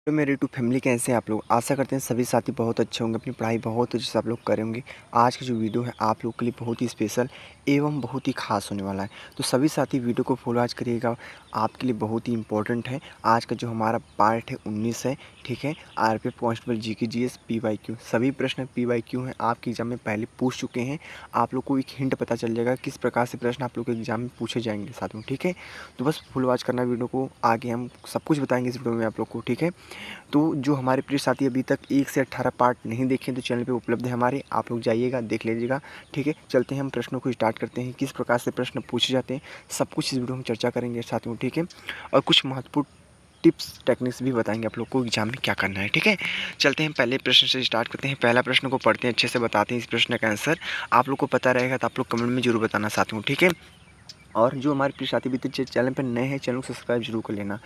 तो मेरे YouTube family कैसे हैं आप लोग। आशा करते हैं सभी साथी बहुत अच्छे होंगे, अपनी पढ़ाई बहुत अच्छे से आप लोग करेंगे। आज की जो वीडियो है आप लोग के लिए बहुत ही स्पेशल एवं बहुत ही खास होने वाला है। तो सभी साथी वीडियो को फॉलो आज करिएगा, आपके लिए बहुत ही इंपॉर्टेंट है। आज का जो हमारा पार्ट है 19 है, ठीक है। RPF constable GK GS PYQ सभी प्रश्न पीवाईक्यू हैं, आपके एग्जाम में पहले पूछ चुके हैं। आप लोग को एक हिंट पता चल जाएगा किस प्रकार से प्रश्न आप लोग के एग्जाम में पूछे जाएंगे साथ में, ठीक है। तो बस फुल वॉच करना वीडियो को, आगे हम सब कुछ बताएंगे इस वीडियो में आप लोग को, ठीक है। तो जो हमारे प्रिय साथी अभी तक 1 से 18 पार्ट नहीं देखे तो चैनल पे उपलब्ध है हमारे, आप लोग जाइएगा देख लीजिएगा, ठीक है। चलते हैं हम प्रश्नों को स्टार्ट करते हैं, किस प्रकार से प्रश्न पूछे जाते हैं सब कुछ इस वीडियो में चर्चा करेंगे साथ में, ठीक है। और कुछ महत्वपूर्ण टिप्स टेक्निक्स भी बताएंगे आप लोग को एग्जाम में क्या करना है, ठीक है। चलते हैं पहले प्रश्न से स्टार्ट करते हैं। पहला प्रश्न को पढ़ते हैं, अच्छे से बताते हैं इस प्रश्न का आंसर। आप लोग को पता रहेगा तो आप लोग कमेंट में जरूर बताना साथ में, ठीक है। और जो हमारे प्रिय साथी भी चैनल पर नए हैं चैनल को सब्सक्राइब जरूर कर लेना।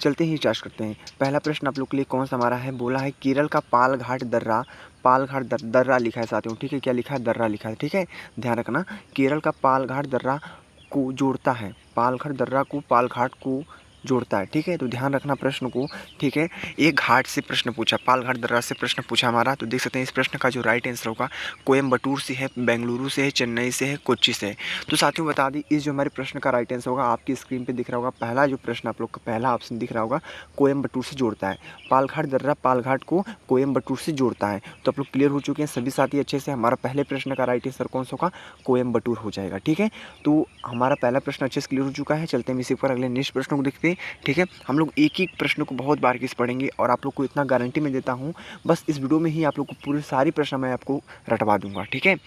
चलते ही स्टार्ट करते हैं। पहला प्रश्न आप लोग के लिए कौन सा हमारा है, बोला है केरल का पालघाट दर्रा, पालघाट दर्रा लिखा है साथियों, ठीक है। क्या लिखा है, दर्रा लिखा है, ठीक है। ध्यान रखना, केरल का पालघाट दर्रा को जोड़ता है, पालघाट दर्रा को पालघाट को जोड़ता है, ठीक है। तो ध्यान रखना प्रश्न को, ठीक है। एक घाट से प्रश्न पूछा, पालघाट दर्रा से प्रश्न पूछा हमारा। तो देख सकते हैं इस प्रश्न का जो राइट आंसर होगा कोयम्बटूर से है, बेंगलुरु से है, चेन्नई से है, कोच्चि से है। तो साथियों बता दी, इस जो हमारे प्रश्न का राइट आंसर होगा आपकी स्क्रीन पे दिख रहा होगा, पहला जो प्रश्न आप लोग का पहला ऑप्शन दिख रहा होगा कोयम्बटूर से जोड़ता है। पालघाट दर्रा पालघाट को कोयम्बटूर से जोड़ता है। तो आप लोग क्लियर हो चुके हैं सभी साथी अच्छे से। हमारा पहले प्रश्न का राइट आंसर कौन सा होगा, कोयम्बटूर हो जाएगा, ठीक है। तो हमारा पहला प्रश्न अच्छे से क्लियर हो चुका है। चलते हैं इसी पर अगले नेक्स्ट प्रश्न को देखते हैं, ठीक है। हम लोग एक एक प्रश्न को बहुत बारीकी से पढ़ेंगे और आप लोग को इतना गारंटी मैं देता हूँ, बस इस वीडियो में ही आप लोग को पूरे सारी प्रश्न मैं आपको रटवा दूंगा, ठीक है।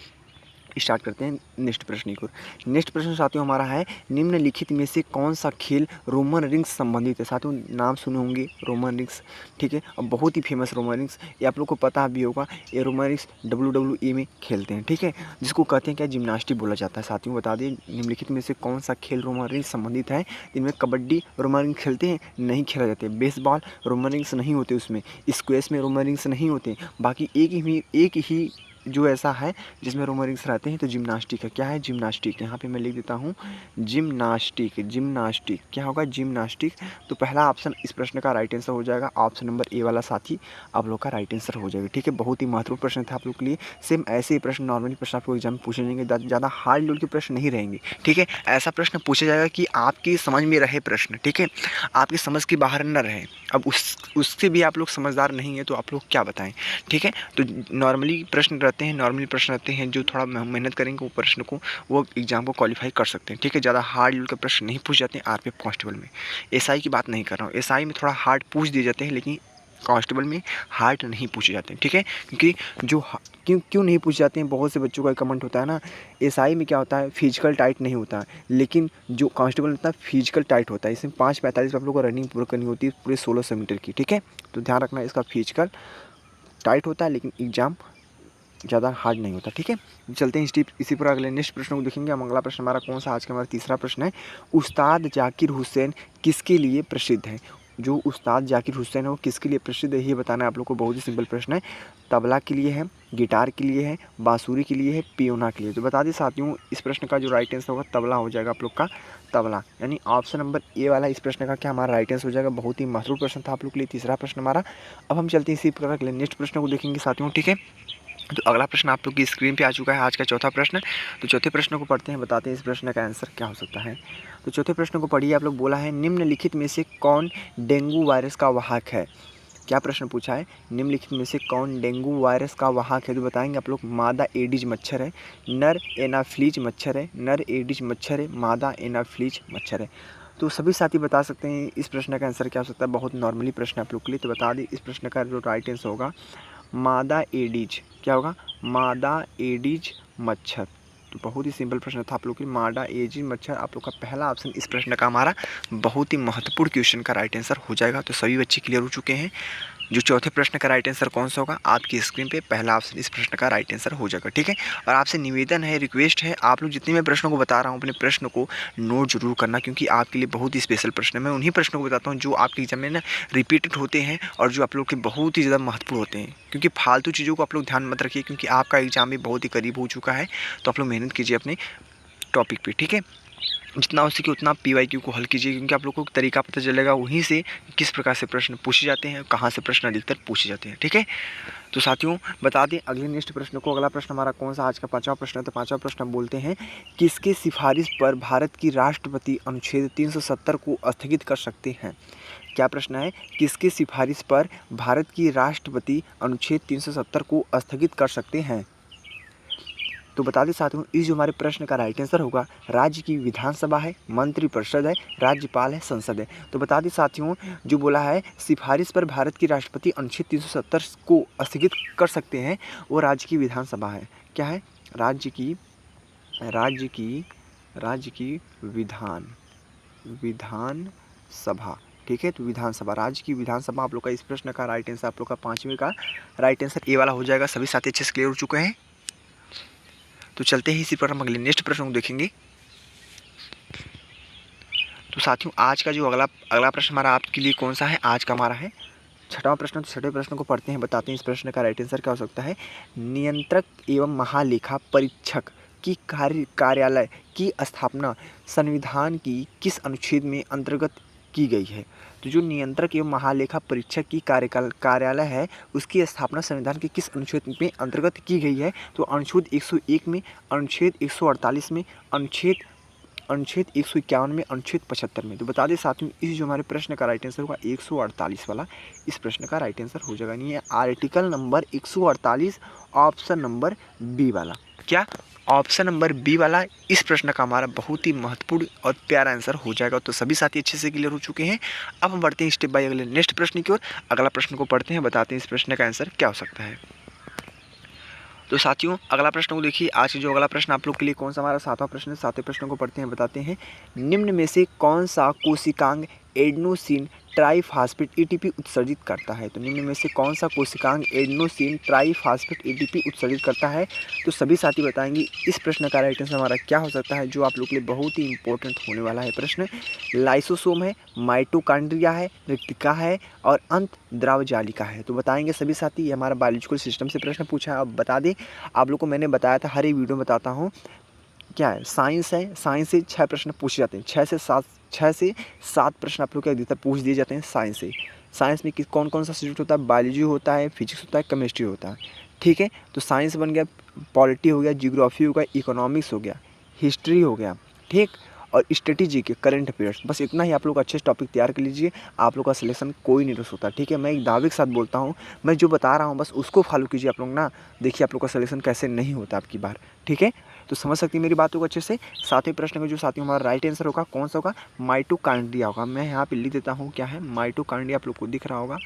स्टार्ट करते हैं नेक्स्ट प्रश्न को। नेक्स्ट प्रश्न साथियों हमारा है, निम्नलिखित में से कौन सा खेल रोमन रिंग्स संबंधित है। साथियों नाम सुने होंगे रोमन रिंग्स, ठीक है। और बहुत ही फेमस रोमन रिंग्स, ये आप लोग को पता भी होगा। ये रोमन रिंग्स WWE में खेलते हैं, ठीक है, जिसको कहते हैं क्या, जिम्नास्टिक बोला जाता है। साथियों बता दें, निम्नलिखित में से कौन सा खेल रोमन रिंग्स संबंधित है। इनमें कबड्डी रोमन रिंग्स खेलते हैं, नहीं खेला जाते। बेसबॉल रोमन रिंग्स नहीं होते उसमें, स्क्वैश में रोमन रिंग्स नहीं होते। बाकी एक ही जो ऐसा है जिसमें रोमन रिंग्स रहते हैं, तो जिम्नास्टिक है। क्या है, जिम्नास्टिक। यहाँ पे मैं लिख देता हूँ जिम्नास्टिक, जिम्नास्टिक क्या होगा, जिम्नास्टिक। तो पहला ऑप्शन इस प्रश्न का राइट आंसर हो जाएगा, ऑप्शन नंबर ए वाला साथी आप लोग का राइट आंसर हो जाएगा, ठीक है। बहुत ही महत्वपूर्ण प्रश्न था आप लोग के लिए। सेम ऐसे ही प्रश्न नॉर्मली प्रश्न आपको एग्जाम में पूछे जाएंगे, ज़्यादा हार्ड लेवल के प्रश्न नहीं रहेंगे, ठीक है। ऐसा प्रश्न पूछा जाएगा कि आपकी समझ में रहे प्रश्न, ठीक है, आपकी समझ के बाहर न रहे। अब उससे भी आप लोग समझदार नहीं है तो आप लोग क्या बताएं, ठीक है। तो नॉर्मली प्रश्न रहते हैं, नॉर्मली प्रश्न रहते हैं, जो थोड़ा मेहनत करेंगे वो प्रश्न को, वो एग्जाम को क्वालिफाई कर सकते हैं, ठीक है। ज़्यादा हार्ड लेवल के प्रश्न नहीं पूछ जाते हैं आरपीएफ कांस्टेबल में। एसआई की बात नहीं कर रहा हूँ, एसआई में थोड़ा हार्ड पूछ दिए जाते हैं, लेकिन कांस्टेबल में हार्ड नहीं पूछे जाते हैं, ठीक है। क्योंकि जो क्यों नहीं पूछे जाते हैं, बहुत से बच्चों का कमेंट होता है ना, एसआई में क्या होता है, फिजिकल टाइट नहीं होता, लेकिन जो कांस्टेबल में होता है फिजिकल टाइट होता है। इसमें 5:45 आप लोग को रनिंग पूरी करनी होती है पूरे 1600 मीटर की, ठीक है। तो ध्यान रखना, इसका फिजिकल टाइट होता है लेकिन एग्जाम ज़्यादा हार्ड नहीं होता, ठीक है। चलते हैं इसी पर अगले नेक्स्ट प्रश्न को देखेंगे। हम अगला प्रश्न हमारा कौन सा, आज का हमारा तीसरा प्रश्न है, उस्ताद जाकिर हुसैन किसके लिए प्रसिद्ध है। जो उस्ताद जाकिर हुसैन है वो किसके लिए प्रसिद्ध है, ये बताना है आप लोग को। बहुत ही सिंपल प्रश्न है, तबला के लिए है, गिटार के लिए है, बांसुरी के लिए है, पियोना के लिए। तो बता दें साथियों, इस प्रश्न का जो राइट आंसर होगा तबला हो जाएगा आप लोग का, तबला, यानी ऑप्शन नंबर ए वाला इस प्रश्न का क्या हमारा राइट आंसर हो जाएगा। बहुत ही महत्वपूर्ण प्रश्न था आप लोग के लिए, तीसरा प्रश्न हमारा। अब हम चलते हैं इसी प्रकार अगले नेक्स्ट प्रश्न को देखेंगे साथियों, ठीक है। तो अगला प्रश्न आप लोग की स्क्रीन पे आ चुका है, आज का चौथा प्रश्न। तो चौथे प्रश्न को पढ़ते हैं, बताते हैं इस प्रश्न का आंसर क्या हो सकता है। तो चौथे प्रश्न को पढ़िए आप लोग। बोला है, निम्नलिखित में से कौन डेंगू वायरस का वाहक है। क्या प्रश्न पूछा है, निम्नलिखित में से कौन डेंगू वायरस का वाहक है। तो बताएंगे आप लोग, मादा एडिज मच्छर है, नर एनाफ्लीज मच्छर है, नर एडिज मच्छर है, मादा एनाफ्लीज मच्छर है। तो सभी साथी बता सकते हैं इस प्रश्न का आंसर क्या हो सकता है। बहुत नॉर्मली प्रश्न आप लोग के लिए। तो बता दें इस प्रश्न का जो राइट आंसर होगा मादा एडिज, क्या होगा, मादा एडिज मच्छर। तो बहुत ही सिंपल प्रश्न था आप लोग के लिए, मादा एडिज मच्छर आप लोग का पहला ऑप्शन इस प्रश्न का हमारा बहुत ही महत्वपूर्ण क्वेश्चन का राइट आंसर हो जाएगा। तो सभी बच्चे क्लियर हो चुके हैं। जो चौथे प्रश्न का राइट आंसर कौन सा होगा, आपकी स्क्रीन पे पहला ऑप्शन इस प्रश्न का राइट आंसर हो जाएगा, ठीक है। और आपसे निवेदन है, रिक्वेस्ट है, आप लोग जितने मैं प्रश्नों को बता रहा हूँ अपने प्रश्न को नोट जरूर करना, क्योंकि आपके लिए बहुत ही स्पेशल प्रश्न है। मैं उन्हीं प्रश्नों को बताता हूँ जो आपके एग्जाम में ना रिपीटेड होते हैं और जो आप लोग के बहुत ही ज़्यादा महत्वपूर्ण होते हैं। क्योंकि फालतू चीज़ों को आप लोग ध्यान मत रखिए, क्योंकि आपका एग्जाम भी बहुत ही करीब हो चुका है। तो आप लोग मेहनत कीजिए अपने टॉपिक पे, ठीक है। जितना हो सके उतना PYQ को हल कीजिए, क्योंकि आप लोगों को तरीका पता चलेगा वहीं से किस प्रकार से प्रश्न पूछे जाते हैं, कहाँ से प्रश्न अधिकतर पूछे जाते हैं। ठीक है, तो साथियों बता दें अगले नेक्स्ट प्रश्न को। अगला प्रश्न हमारा कौन सा आज का 5वां प्रश्न है। तो 5वां प्रश्न हम बोलते हैं, किसके सिफारिश पर भारत की राष्ट्रपति अनुच्छेद 370 को स्थगित कर सकते हैं। क्या प्रश्न है, किसके सिफारिश पर भारत की राष्ट्रपति अनुच्छेद 370 को स्थगित कर सकते हैं। तो बता दें साथियों, इस जो हमारे प्रश्न का राइट आंसर होगा, राज्य की विधानसभा है, मंत्रिपरिषद है, राज्यपाल है, संसद है। तो बता दें साथियों, जो बोला है सिफारिश पर भारत की राष्ट्रपति अनुच्छेद 370 को स्थगित कर सकते हैं, वो राज्य की विधानसभा है। क्या है, राज्य की विधानसभा। ठीक है, तो विधानसभा, राज्य की विधानसभा आप लोग का इस प्रश्न का राइट आंसर, आप लोग का 5वें का राइट आंसर ए वाला हो जाएगा। सभी साथी अच्छे से क्लियर हो चुके हैं। तो चलते ही इसी पर हम अगले नेक्स्ट प्रश्न को देखेंगे। तो साथियों आज का जो अगला प्रश्न हमारा आपके लिए कौन सा है, आज का हमारा है 6वां प्रश्न। तो 6वें प्रश्न को पढ़ते हैं, बताते हैं इस प्रश्न का राइट आंसर क्या हो सकता है। नियंत्रक एवं महालेखा परीक्षक की कार्यालय की स्थापना संविधान की किस अनुच्छेद में अंतर्गत की गई है। तो जो नियंत्रक एवं महालेखा परीक्षक की कार्यालय है, उसकी स्थापना संविधान के किस अनुच्छेद में अंतर्गत की गई है। तो अनुच्छेद 101 में, अनुच्छेद 148 में, अनुच्छेद 151 में, अनुच्छेद 75 में। तो बता दें साथियों, इस जो हमारे प्रश्न का राइट आंसर होगा 148 वाला, इस प्रश्न का राइट आंसर हो जाएगा। नहीं है, article number 148 option number B वाला। क्या, ऑप्शन नंबर बी वाला इस प्रश्न का हमारा बहुत ही महत्वपूर्ण और प्यारा आंसर हो जाएगा। तो सभी साथी अच्छे से क्लियर हो चुके हैं। अब हम बढ़ते हैं स्टेप बाय अगले नेक्स्ट प्रश्न की ओर। अगला प्रश्न को पढ़ते हैं, बताते हैं इस प्रश्न का आंसर क्या हो सकता है। तो साथियों अगला प्रश्न को देखिए, आज जो अगला प्रश्न आप लोग के लिए कौन सा हमारा 7वां प्रश्न है। 7वें प्रश्न को पढ़ते हैं, बताते हैं, निम्न में से कौन सा कोशिकांग एडेनोसिन ट्राइफॉस्फेट एटीपी उत्सर्जित करता है। तो निम्न में से कौन सा कोशिकांग एडेनोसिन ट्राइफॉस्फेट एटीपी उत्सर्जित करता है। तो सभी साथी बताएंगे इस प्रश्न का राइट आंसर हमारा क्या हो सकता है, जो आप लोग के लिए बहुत ही इंपॉर्टेंट होने वाला है प्रश्न। लाइसोसोम है, माइटोकॉन्ड्रिया है, रेक्टिका है और अंत द्रव जालिका है। तो बताएंगे सभी साथी, ये हमारा बायोलॉजिकल सिस्टम से प्रश्न पूछा है। अब बता दें आप लोग को, मैंने बताया था हर एक वीडियो में बताता हूँ, क्या है, साइंस है, साइंस से 6 प्रश्न पूछे जाते हैं, 6 से 7 प्रश्न आप लोग के अधिकतर पूछ दिए जाते हैं साइंस से। साइंस में कौन कौन सा सब्जेक्ट होता है, बायोलॉजी होता है, फिजिक्स होता है, केमिस्ट्री होता है। ठीक है, तो साइंस बन गया, पॉलिटी हो गया, जियोग्राफी हो गया, इकोनॉमिक्स हो गया, हिस्ट्री हो गया, ठीक, और स्ट्रेटेजी के करंट अफेयर्स। बस इतना ही आप लोग अच्छे टॉपिक तैयार कर लीजिए, आप लोग का सिलेक्शन कोई नहीं रुक होता। ठीक है, मैं एक दावे के साथ बोलता हूँ, मैं जो बता रहा हूँ बस उसको फॉलो कीजिए आप लोग ना, देखिए आप लोग का सिलेक्शन कैसे नहीं होता आपकी बार। ठीक है, तो समझ सकते हैं मेरी बातों को अच्छे से। 7वें प्रश्न का जो साथियों हमारा राइट आंसर होगा कौन सा होगा, माइटोकॉन्ड्रिया होगा। मैं यहाँ पे लिख देता हूँ, क्या है, माइटोकॉन्ड्रिया आप लोग को दिख रहा होगा,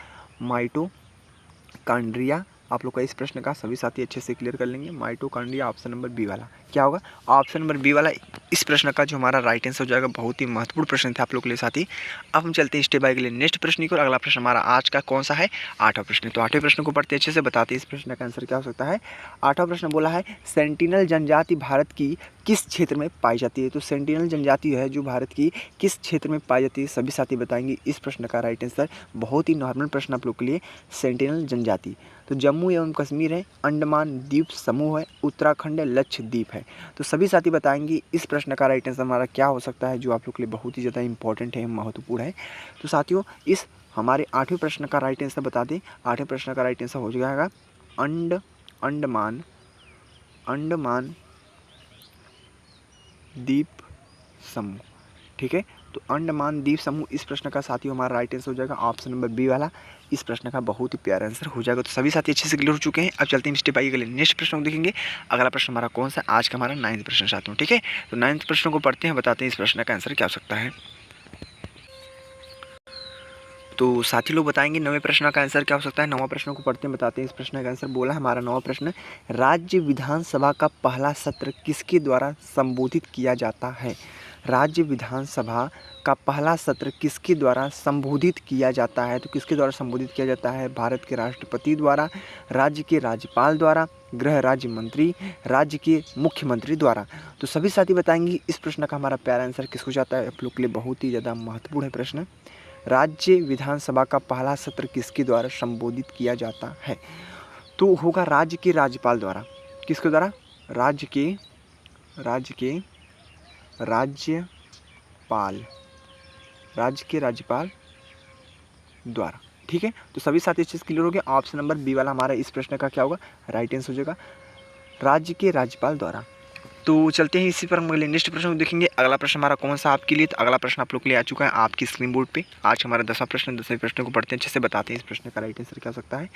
माइटोकॉन्ड्रिया आप लोग का इस प्रश्न का सभी साथी अच्छे से क्लियर कर लेंगे। माइटोकॉन्ड्रिया ऑप्शन नंबर बी वाला क्या होगा, ऑप्शन नंबर बी वाला इस प्रश्न का जो हमारा राइट आंसर हो जाएगा। बहुत ही महत्वपूर्ण प्रश्न था आप लोग के लिए साथी। अब हम चलते हैं स्टेप बाय के लिए नेक्स्ट प्रश्न की ओर। अगला प्रश्न हमारा आज का कौन सा है, 8वां प्रश्न। तो 8वें प्रश्न को पढ़ते अच्छे से, बताते हैं इस प्रश्न का आंसर क्या हो सकता है। 8वां प्रश्न बोला है, सेंटिनल जनजाति भारत की किस क्षेत्र में पाई जाती है। तो सेंटिनल जनजाति है जो भारत की किस क्षेत्र में पाई जाती है, सभी साथी बताएंगे इस प्रश्न का राइट आंसर। बहुत ही नॉर्मल प्रश्न आप लोग के लिए, सेंटिनल जनजाति तो जम्मू एवं कश्मीर है, अंडमान द्वीप समूह है, उत्तराखंड है, लक्षद्वीप है। तो सभी साथी बताएंगे इस प्रश्न का राइट आंसर हमारा क्या हो सकता है, जो आप लोग के लिए बहुत ही ज़्यादा इंपॉर्टेंट है, महत्वपूर्ण है। तो साथियों इस हमारे 8वें प्रश्न का राइट आंसर बता दें। 8वें प्रश्न का राइट आंसर हो जाएगा अंडमान द्वीप समूह। ठीक है, तो अंडमान द्वीप समूह इस प्रश्न का साथियों हमारा राइट आंसर हो जाएगा ऑप्शन नंबर बी वाला। इस प्रश्न का बहुत ही प्यारा आंसर हो जाएगा। तो सभी साथी अच्छे से क्लियर हो चुके हैं। अब चलते हैं स्टेप बाय के लिए नेक्स्ट प्रश्न को देखेंगे। अगला प्रश्न हमारा कौन सा, आज का हमारा 9वां प्रश्न साथियों। ठीक है, तो 9वें प्रश्न को पढ़ते हैं, बताते हैं इस प्रश्न का आंसर क्या हो सकता है। तो साथी लोग बताएंगे 9वें प्रश्न का आंसर क्या हो सकता है। 9वां प्रश्न को पढ़ते हैं, बताते हैं इस प्रश्न का आंसर। बोला हमारा 9वां प्रश्न, राज्य विधानसभा का पहला सत्र किसके द्वारा संबोधित किया जाता है। राज्य विधानसभा का पहला सत्र किसके द्वारा संबोधित किया जाता है। तो किसके द्वारा संबोधित किया जाता है, भारत के राष्ट्रपति द्वारा, राज्य के राज्यपाल द्वारा, गृह राज्य मंत्री, राज्य के मुख्यमंत्री द्वारा। तो सभी साथी बताएंगे इस प्रश्न का हमारा प्यारा आंसर किसको जाता है। आप लोग के लिए बहुत ही ज़्यादा महत्वपूर्ण है प्रश्न। राज्य विधानसभा का पहला सत्र किसके द्वारा संबोधित किया जाता है। तो होगा राज्य के राज्यपाल द्वारा। किसके द्वारा, राज्य राज्यपाल द्वारा। ठीक है, तो सभी साथी इस चीज़ क्लियर हो गया। ऑप्शन नंबर बी वाला हमारा इस प्रश्न का क्या होगा, राइट आंसर हो जाएगा, राज्य के राज्यपाल द्वारा। तो चलते हैं इसी पर हम अगले नेक्स्ट प्रश्न को देखेंगे। अगला प्रश्न हमारा कौन सा आपके लिए, तो अगला प्रश्न आप लोग के लिए आ चुका है आपकी स्क्रीन बोर्ड पे। आज हमारा 10वां प्रश्न, 10वें प्रश्न को पढ़ते हैं, अच्छे से बताते हैं इस प्रश्न का राइट आंसर क्या हो सकता है।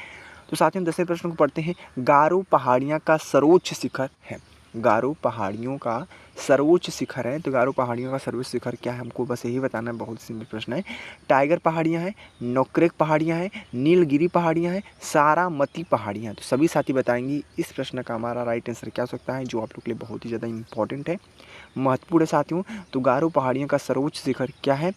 तो साथ ही हम 10वें प्रश्न को पढ़ते हैं। गारो पहाड़ियाँ का सर्वोच्च शिखर है, गारो पहाड़ियों का सर्वोच्च शिखर है, तो गारो पहाड़ियों का सर्वोच्च शिखर क्या है, हमको बस यही बताना है, बहुत सिंपल प्रश्न है। टाइगर पहाड़ियाँ हैं, नोक्रेक पहाड़ियाँ हैं, नीलगिरी पहाड़ियाँ हैं, सारामती पहाड़ियाँ। तो सभी साथी बताएंगे इस प्रश्न का हमारा राइट आंसर क्या हो सकता है, जो आप लोग के लिए बहुत ही ज़्यादा इंपॉर्टेंट है, महत्वपूर्ण है साथियों। तो गारो पहाड़ियों का सर्वोच्च शिखर क्या है,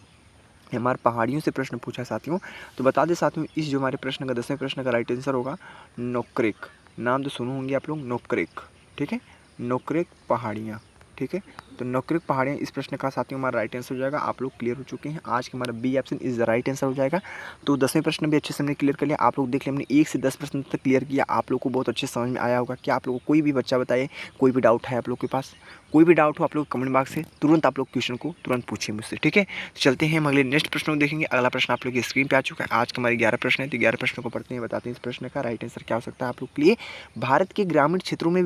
हमारे पहाड़ियों से प्रश्न पूछा साथियों। तो बता दें साथियों, इस जो हमारे प्रश्न का 10वें प्रश्न का राइट आंसर होगा नोक्रेक। नाम तो सुने होंगे आप लोग, नोक्रेक। ठीक है, नोक्रेक पहाड़ियाँ। ठीक है, तो नोक्रेक पहाड़ियाँ इस प्रश्न का साथियों हमारा राइट आंसर हो जाएगा। आप लोग क्लियर हो चुके हैं, आज का हमारा B option is the right answer हो जाएगा। तो 10वें प्रश्न भी अच्छे से हमने क्लियर कर लिया। आप लोग देख लिया, हमने 1 से 10 प्रश्न तक क्लियर किया, आप लोग को बहुत अच्छे समझ में आया होगा। क्या आप लोग को कोई भी बच्चा बताए, कोई भी डाउट है आप लोग के पास, कोई भी डाउट हो आप लोग कमेंट बॉक्स से तुरंत आप लोग क्वेश्चन को तुरंत पूछिए मुझसे। ठीक है, तो चलते हैं हम अगले नेक्स्ट प्रश्न को देखेंगे। अगला प्रश्न आप लोग की स्क्रीन पे आ चुका है। आज का हमारे 11 प्रश्न है, तो 11 प्रश्नों को पढ़ते हैं, बताते हैं इस प्रश्न का राइट आंसर क्या हो सकता है आप लोग के लिए। भारत के ग्रामीण क्षेत्रों में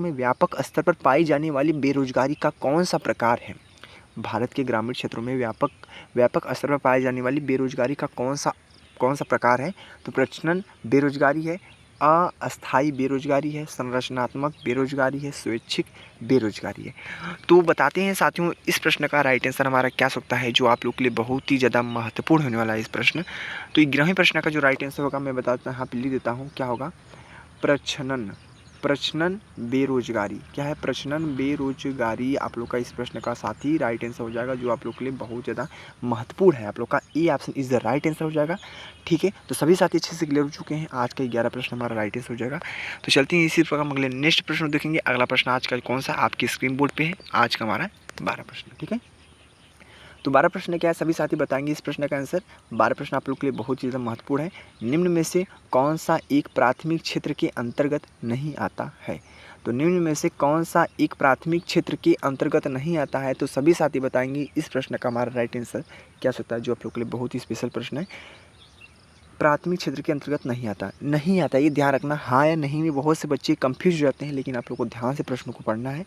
व्यापक स्तर पर पाई जाने वाली बेरोजगारी का कौन सा प्रकार है। भारत के ग्रामीण क्षेत्रों में व्यापक स्तर पर पाई जाने वाली बेरोजगारी का कौन सा प्रकार है। तो प्रचलन बेरोजगारी है, अस्थायी बेरोजगारी है, संरचनात्मक बेरोजगारी है, स्वैच्छिक बेरोजगारी है। तो बताते हैं साथियों इस प्रश्न का राइट आंसर हमारा क्या सकता है, जो आप लोग के लिए बहुत ही ज़्यादा महत्वपूर्ण होने वाला है इस प्रश्न। तो 11वें प्रश्न का जो राइट आंसर होगा मैं बताता हूँ, यहाँ पे लिख देता हूँ, क्या होगा, प्रचलन बेरोजगारी। क्या है, प्रचलन बेरोजगारी आप लोग का इस प्रश्न का साथ ही राइट आंसर हो जाएगा, जो आप लोग के लिए बहुत ज़्यादा महत्वपूर्ण है। आप लोग का A option is the right answer हो जाएगा। ठीक है, तो सभी साथी अच्छे से क्लियर हो चुके हैं, आज का 11 प्रश्न हमारा राइट आंसर हो जाएगा। तो चलते हैं इसी प्रकार हम अगले नेक्स्ट प्रश्न देखेंगे। अगला प्रश्न आज का कौन सा आपकी स्क्रीन बोर्ड पर है, आज का हमारा 12 प्रश्न। ठीक है, तो 12 प्रश्न क्या है, सभी साथी बताएंगे इस प्रश्न का आंसर। 12 प्रश्न आप लोग के लिए बहुत ज़्यादा महत्वपूर्ण है। निम्न में से कौन सा एक प्राथमिक क्षेत्र के अंतर्गत नहीं आता है। तो निम्न में से कौन सा एक प्राथमिक क्षेत्र के अंतर्गत नहीं आता है, तो सभी साथी बताएंगे इस प्रश्न का हमारा राइट आंसर क्या सकता है, जो आप लोग के लिए बहुत ही स्पेशल प्रश्न है। प्राथमिक क्षेत्र के अंतर्गत नहीं आता, ये ध्यान रखना। हाँ या नहीं में बहुत से बच्चे कंफ्यूज हो जाते हैं, लेकिन आप लोग को ध्यान से प्रश्न को पढ़ना है।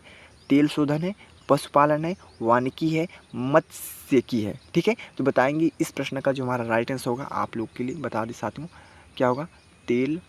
तेल शोधन है, पशुपालन है, वानिकी है, मत्स्यिकी है। ठीक है, तो बताएंगे इस प्रश्न का जो हमारा राइट आंसर होगा, आप लोग के लिए बता दें साथियों, क्या होगा, तेल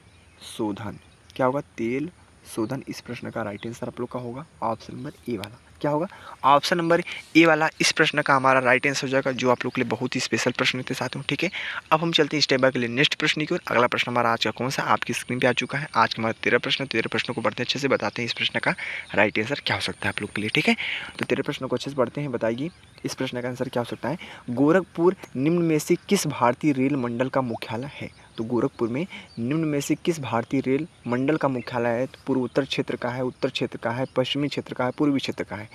शोधन। क्या होगा, तेल शोधन इस प्रश्न का राइट आंसर आप लोग का होगा ऑप्शन नंबर ए वाला। क्या होगा, ऑप्शन नंबर ए वाला इस प्रश्न का हमारा राइट आंसर हो जाएगा, जो आप लोग के लिए बहुत ही स्पेशल प्रश्न थे साथियों। ठीक है, अब हम चलते हैं स्टेप बाय के लिए नेक्स्ट प्रश्न की ओर। अगला प्रश्न हमारा आज का कौन सा आपकी स्क्रीन पे आ चुका है। आज का हमारा 13 प्रश्न, 13 प्रश्नों को पढ़ते हैं, अच्छे से बताते हैं इस प्रश्न का राइट आंसर क्या हो सकता है आप लोग के लिए। ठीक है, तो 13 प्रश्नों को अच्छे से पढ़ते हैं, बताइए इस प्रश्न का आंसर क्या हो सकता है। गोरखपुर निम्न में से किस भारतीय रेल मंडल का मुख्यालय है। तो गोरखपुर में निम्न में से किस भारतीय रेल मंडल का मुख्यालय है। तो पूर्वोत्तर क्षेत्र का है, उत्तर क्षेत्र का है, पश्चिमी क्षेत्र का है, पूर्वी क्षेत्र का है।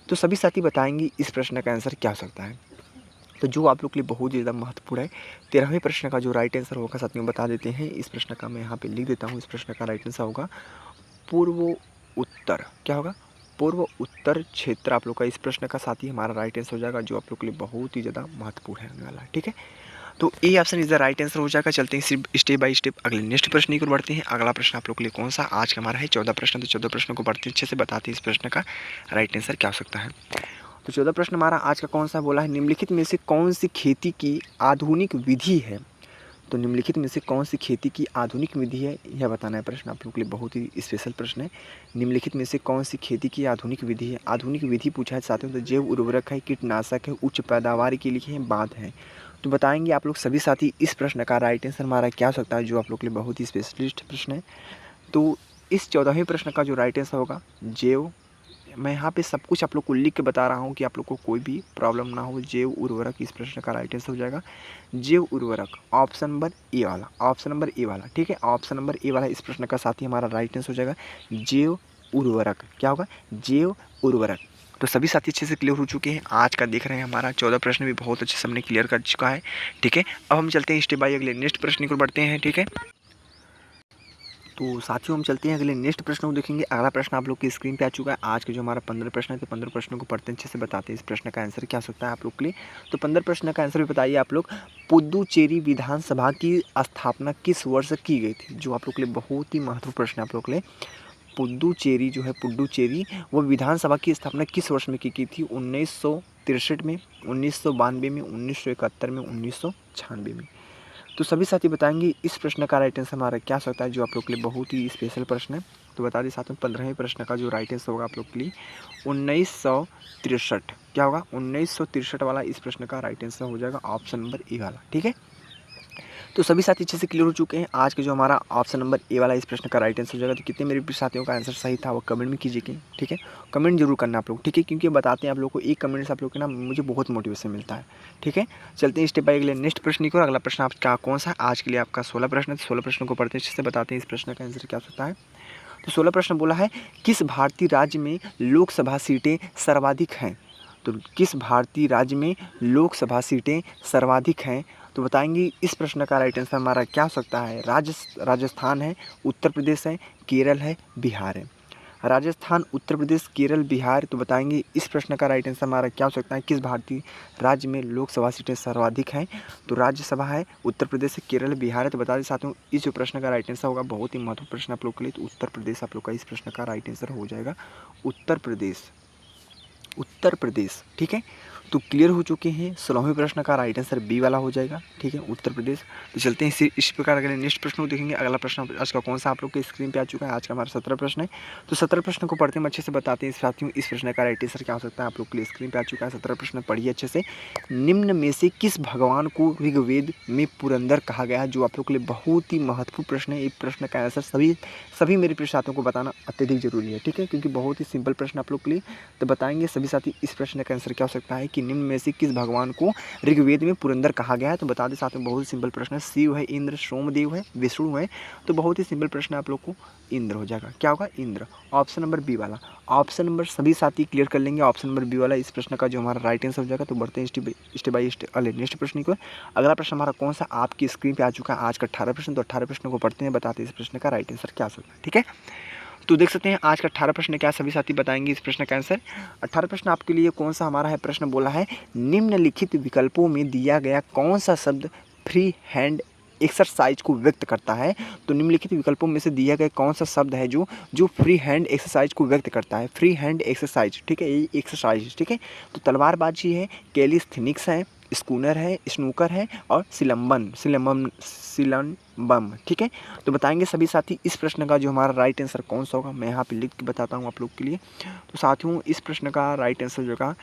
तो सभी साथी बताएंगे इस प्रश्न का आंसर क्या हो सकता है। तो जो आप लोग के लिए बहुत ज़्यादा महत्वपूर्ण है, 13वें प्रश्न का जो राइट आंसर होगा साथियों बता देते हैं। इस प्रश्न का मैं यहाँ पे लिख देता हूँ, इस प्रश्न का राइट आंसर होगा पूर्व उत्तर। क्या होगा, पूर्व उत्तर क्षेत्र आप लोग का इस प्रश्न का साथ ही हमारा राइट आंसर हो जाएगा, जो आप लोग के लिए बहुत ही ज़्यादा महत्वपूर्ण है होने वाला है। ठीक है, तो A option is the right answer हो जाएगा। चलते हैं सिर्फ स्टेप बाय स्टेप अगले नेक्स्ट प्रश्न की ओर बढ़ते हैं। अगला प्रश्न आप लोग के लिए कौन सा आज का हमारा है 14 प्रश्न। तो 14 प्रश्नों को पढ़ते हैं, अच्छे से बताते हैं इस प्रश्न का राइट आंसर क्या हो सकता है। तो 14 प्रश्न हमारा आज का कौन सा बोला है, निम्नलिखित में से कौन सी खेती की आधुनिक विधि है। तो निम्नलिखित में से कौन सी खेती की आधुनिक विधि है, यह बताना है प्रश्न। आप लोग के लिए बहुत ही स्पेशल प्रश्न है। निम्नलिखित में से कौन सी खेती की आधुनिक विधि है। आधुनिक विधि पूछा है साथियों, तो जैव उर्वरक है, कीटनाशक है, उच्च पैदावार के लिए है, बांध है। तो बताएंगे आप लोग सभी साथी इस प्रश्न का राइट आंसर हमारा क्या हो सकता है, जो आप लोग के लिए बहुत ही स्पेशलिस्ट प्रश्न है। तो इस 14वें प्रश्न का जो राइट आंसर होगा जैव, मैं यहाँ पे सब कुछ आप लोग को लिख के बता रहा हूँ कि आप लोग को कोई भी प्रॉब्लम ना हो। जैव उर्वरक इस प्रश्न का राइट आंसर हो जाएगा, जैव उर्वरक ऑप्शन नंबर ए वाला, ऑप्शन नंबर ए वाला। ठीक है, ऑप्शन नंबर ए वाला इस प्रश्न का साथ ही हमारा राइट आंसर हो जाएगा जैव उर्वरक। क्या होगा, जैव उर्वरक। तो सभी साथी अच्छे से क्लियर हो चुके हैं। आज का देख रहे हैं हमारा 14 प्रश्न भी बहुत अच्छे से हमने क्लियर कर चुका है। ठीक है, अब हम चलते हैं स्टेप बाय अगले नेक्स्ट प्रश्न को बढ़ते हैं। ठीक है, तो साथियों हम चलते हैं अगले नेक्स्ट प्रश्न को देखेंगे। अगला प्रश्न आप लोग की स्क्रीन पे आ चुका है। आज के जो हमारा 15 प्रश्न है, तो 15 प्रश्नों को पढ़ते हैं, अच्छे से बताते हैं इस प्रश्न का आंसर क्या हो सकता है आप लोग के लिए। तो 15 प्रश्न का आंसर भी बताइए आप लोग। पुदुचेरी विधानसभा की स्थापना किस वर्ष की गई थी? जो आप लोग के लिए बहुत ही महत्वपूर्ण प्रश्न है आप लोग के लिए। पुदुचेरी जो है, पुडुचेरी, वो विधानसभा की स्थापना किस वर्ष में की थी? 1963 में, 1992 में, 1971 में, 1996 में। तो सभी साथी बताएंगे इस प्रश्न का राइट आंसर हमारा क्या हो सकता है, जो आप लोग के लिए बहुत ही स्पेशल प्रश्न है। तो बता दें साथ में 15वें प्रश्न का जो राइट आंसर होगा आप लोग के लिए 1963। क्या होगा? 1963 वाला इस प्रश्न का राइट आंसर हो जाएगा ऑप्शन नंबर ए वाला। ठीक है, तो सभी साथी अच्छे से क्लियर हो चुके हैं। आज के जो हमारा ऑप्शन नंबर ए वाला इस प्रश्न का राइट आंसर हो जाएगा। तो कितने मेरे साथियों का आंसर सही था वो कमेंट में कीजिए। ठीक है, कमेंट जरूर करना आप लोग। ठीक है, क्योंकि बताते हैं आप लोग को, एक कमेंट से आप लोग के ना मुझे बहुत मोटिवेशन मिलता है। ठीक है, चलते हैं स्टेप बाय अगले नेक्स्ट प्रश्न की ओर। अगला प्रश्न आपका कौन सा है? आज के लिए आपका 16 प्रश्न है। 16 प्रश्नों को पढ़ते हैं, अच्छे से बताते हैं इस प्रश्न का आंसर क्या हो सकता है। तो 16 प्रश्न बोला है, किस भारतीय राज्य में लोकसभा सीटें सर्वाधिक हैं? तो किस भारतीय राज्य में लोकसभा सीटें सर्वाधिक हैं? तो बताएंगे इस प्रश्न का राइट आंसर हमारा क्या हो सकता है। राजस्थान है, उत्तर प्रदेश है, केरल है, बिहार है। राजस्थान, उत्तर प्रदेश, केरल, बिहार। तो बताएंगे इस प्रश्न का राइट आंसर हमारा क्या हो सकता है। किस भारतीय राज्य में लोकसभा सीटें सर्वाधिक हैं? तो राज्यसभा है, उत्तर प्रदेश है, केरल, बिहार है। तो बता दें साथियों, इस जो प्रश्न का राइट आंसर होगा, बहुत ही महत्वपूर्ण प्रश्न आप लोग के लिए। तो उत्तर प्रदेश आप लोग का इस प्रश्न का राइट आंसर हो जाएगा, उत्तर प्रदेश, उत्तर प्रदेश। ठीक है, तो क्लियर हो चुके हैं। 16वें प्रश्न का राइट आंसर बी वाला हो जाएगा। ठीक है, उत्तर प्रदेश। तो चलते हैं इस प्रकार अगले नेक्स्ट प्रश्न को देखेंगे। अगला प्रश्न आज का कौन सा आप लोग के स्क्रीन पे आ चुका है। आज का हमारा 17 प्रश्न है। तो 17 प्रश्न को पढ़ते हैं, अच्छे से बताते हैं साथियों इस प्रश्न का राइट आंसर क्या हो सकता है। आप लोग के लिए स्क्रीन पे आ चुका है 17 प्रश्न, पढ़िए अच्छे से। निम्न में से किस भगवान को ऋग्वेद में पुरंदर कहा गया है? जो आप लोग के लिए बहुत ही महत्वपूर्ण प्रश्न है। इस प्रश्न का आंसर सभी मेरे प्रिय साथियों को बताना अत्यधिक जरूरी है। ठीक है, क्योंकि बहुत ही सिंपल प्रश्न आप लोग के लिए। तो बताएंगे सभी साथी इस प्रश्न का आंसर क्या हो सकता है कि निम्न में से किस भगवान को ऋग्वेद में पुरंदर कहा गया है। तो बता दें साथियों, बहुत ही सिंपल प्रश्न है। शिव है, इंद्र, सोमदेव है, विष्णु है। तो बहुत ही सिंपल प्रश्न है आप लोग को, इंद्र हो जाएगा। क्या होगा? इंद्र। ऑप्शन नंबर बी वाला। ऑप्शन नंबर सभी साथी क्लियर कर लेंगे, ऑप्शन नंबर बी वाला इस प्रश्न का जो हमारा राइट आंसर हो जाएगा। तो बढ़ते हैं स्टेप बाय स्टेप अगले नेक्स्ट प्रश्न को। अगला प्रश्न हमारा कौन सा आपकी स्क्रीन पे आ चुका है। आज का 18 प्रश्न। तो 18 प्रश्नों को पढ़ते हैं, बताते हैं इस प्रश्न का राइट आंसर क्या हो सकता है। ठीक है, तो देख सकते हैं आज का 18 प्रश्न क्या सभी साथी बताएंगे इस प्रश्न का आंसर। 18 प्रश्न आपके लिए कौन सा हमारा है। प्रश्न बोला है, निम्नलिखित विकल्पों में दिया गया कौन सा शब्द फ्री हैंड एक्सरसाइज को व्यक्त करता है। तो निम्नलिखित विकल्पों में से दिया गया कौन सा शब्द है जो फ्री हैंड एक्सरसाइज को व्यक्त करता है। फ्री हैंड एक्सरसाइज, ठीक है, ये एक्सरसाइज। ठीक है, तो तलवारबाजी है, कैलिस्थेनिक्स है, स्कूनर है, स्नूकर है और सिलम्बम। ठीक है, तो बताएंगे सभी साथी इस प्रश्न का जो हमारा राइट आंसर कौन सा होगा। मैं यहाँ पे लिख के बताता हूँ आप लोग के लिए। तो साथियों इस प्रश्न का राइट आंसर जो होगा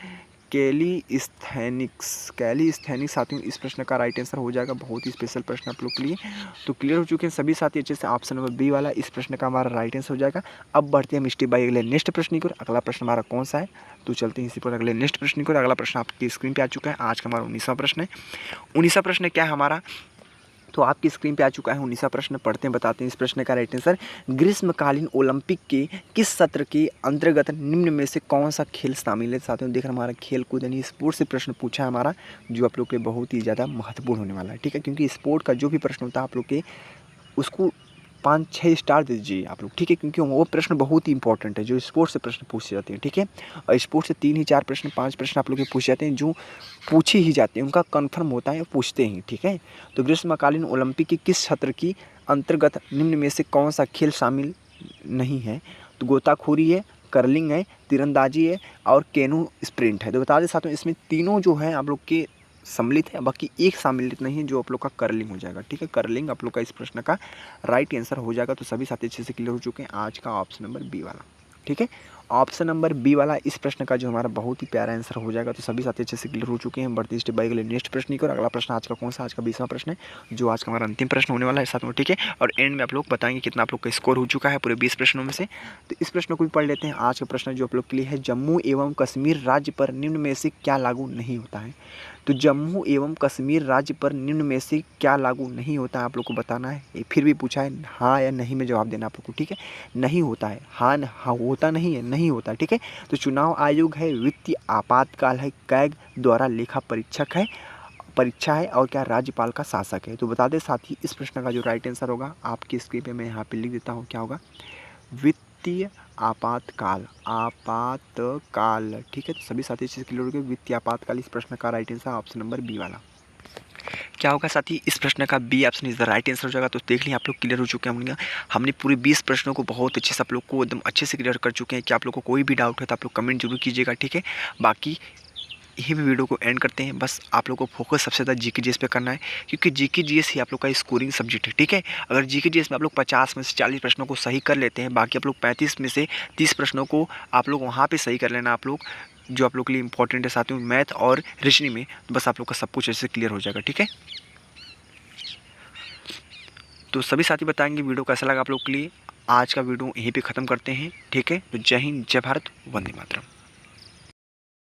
कैलिस्थेनिक्स साथियों इस प्रश्न का राइट आंसर हो जाएगा। बहुत ही स्पेशल प्रश्न आप लोग के लिए। तो क्लियर हो चुके हैं सभी साथी अच्छे से। ऑप्शन नंबर बी वाला इस प्रश्न का हमारा राइट आंसर हो जाएगा। अब बढ़ते हैं हम स्टेप बाय अगले नेक्स्ट प्रश्न की ओर। अगला प्रश्न हमारा कौन सा है, तो चलते हैं इसी पर अगले नेक्स्ट प्रश्न की ओर। अगला प्रश्न आपकी स्क्रीन पे आ चुका है। आज का हमारा 19वां प्रश्न है। 19वां प्रश्न क्या है हमारा, तो आपकी स्क्रीन पे आ चुका है 19वां प्रश्न। पढ़ते हैं, बताते हैं इस प्रश्न का राइट आंसर। ग्रीष्मकालीन ओलंपिक के किस सत्र के अंतर्गत निम्न में से कौन सा खेल शामिल है। साथियों देख रहे हमारा खेल कूद यानी स्पोर्ट्स से प्रश्न पूछा है हमारा, जो आप लोग के बहुत ही ज़्यादा महत्वपूर्ण होने वाला है। ठीक है, क्योंकि स्पोर्ट का जो भी प्रश्न होता है आप लोग के उसको 5-6 स्टार दे दीजिए आप लोग। ठीक है, क्योंकि वो प्रश्न बहुत ही इंपॉर्टेंट है, जो स्पोर्ट्स से प्रश्न पूछे जाते हैं। ठीक है, और स्पोर्ट्स से 3 ही 4 प्रश्न 5 प्रश्न आप लोग के पूछे जाते हैं, जो पूछे ही जाते हैं, उनका कंफर्म होता है, पूछते हैं। ठीक है, तो ग्रीष्मकालीन ओलंपिक के किस क्षेत्र की अंतर्गत निम्न में से कौन सा खेल शामिल नहीं है। तो गोताखोरी है, कर्लिंग है, तीरंदाजी है और कैनू स्प्रिंट है। तो बता दें साथियों इसमें तीनों जो है आप लोग के सम्मिलित है, बाकी एक सम्मिलित नहीं है, जो आप लोग का कर्लिंग हो जाएगा। ठीक है, कर्लिंग आप लोग का इस प्रश्न का राइट आंसर हो जाएगा। तो सभी साथी अच्छे से क्लियर हो चुके हैं। आज का ऑप्शन नंबर बी वाला। ठीक है, ऑप्शन नंबर बी वाला इस प्रश्न का जो हमारा बहुत ही प्यारा आंसर हो जाएगा। तो सभी साथी अच्छे से क्लियर हो चुके हैं। बढ़ती स्टेप बाय अगले नेक्स्ट प्रश्न की ओर। अगला प्रश्न आज का कौन सा, आज का 20वां प्रश्न है, जो आज का हमारा अंतिम प्रश्न होने वाला है साथ में। ठीक है, और एंड में आप लोग बताएंगे कितना आप लोग का स्कोर हो चुका है पूरे 20 प्रश्नों में से। तो इस प्रश्न को भी पढ़ लेते हैं। आज का प्रश्न जो आप लोग के लिए है, जम्मू एवं कश्मीर राज्य पर निम्न में से क्या लागू नहीं होता है। तो जम्मू एवं कश्मीर राज्य पर निम्न में से क्या लागू नहीं होता है, आप लोग को बताना है। ये फिर भी पूछा है, हाँ या नहीं में जवाब देना आप लोग को। ठीक है, नहीं होता है, हाँ होता नहीं है, नहीं होता है। ठीक है, तो चुनाव आयोग है, वित्तीय आपातकाल है, कैग द्वारा लेखा परीक्षक है, परीक्षा है और क्या राज्यपाल का शासक है। तो बता दें साथी, इस प्रश्न का जो राइट आंसर होगा आपकी स्क्रीन पे मैं यहाँ पे लिख देता हूँ, क्या होगा, वित्तीय आपातकाल। आपातकाल, ठीक है। तो सभी साथी इस चीज़ क्लियर हो गए, वित्तीय आपातकाल इस प्रश्न का right answer option number B वाला। क्या होगा साथी, इस प्रश्न का B option is the right answer हो जाएगा। तो देख लिया आप लोग क्लियर हो चुके हैं। हमने पूरे 20 प्रश्नों को बहुत अच्छे से आप लोग को एकदम अच्छे से क्लियर कर चुके हैं। कि आप लोग को कोई भी डाउट है तो आप लोग कमेंट जरूर कीजिएगा, ठीक है। बाकी यही भी वीडियो को एंड करते हैं। बस आप लोग को फोकस सबसे ज़्यादा जीके जीएस पे करना है, क्योंकि जीके जीएस ही आप लोग का स्कोरिंग सब्जेक्ट है, ठीक है। अगर जीके जीएस में आप लोग 50 में से 40 प्रश्नों को सही कर लेते हैं, बाकी आप लोग 35 में से 30 प्रश्नों को आप लोग वहाँ पे सही कर लेना। आप लोग जो आप लोग के लिए इंपॉर्टेंट है साथियों, मैथ और रीजनिंग में, बस आप लोग का सब कुछ ऐसे क्लियर हो जाएगा, ठीक है। तो सभी साथी बताएंगे वीडियो कैसा लगा आप लोग के लिए। आज का वीडियो यहीं पे ख़त्म करते हैं, ठीक है। तो जय हिंद, जय भारत, वंदे मातरम।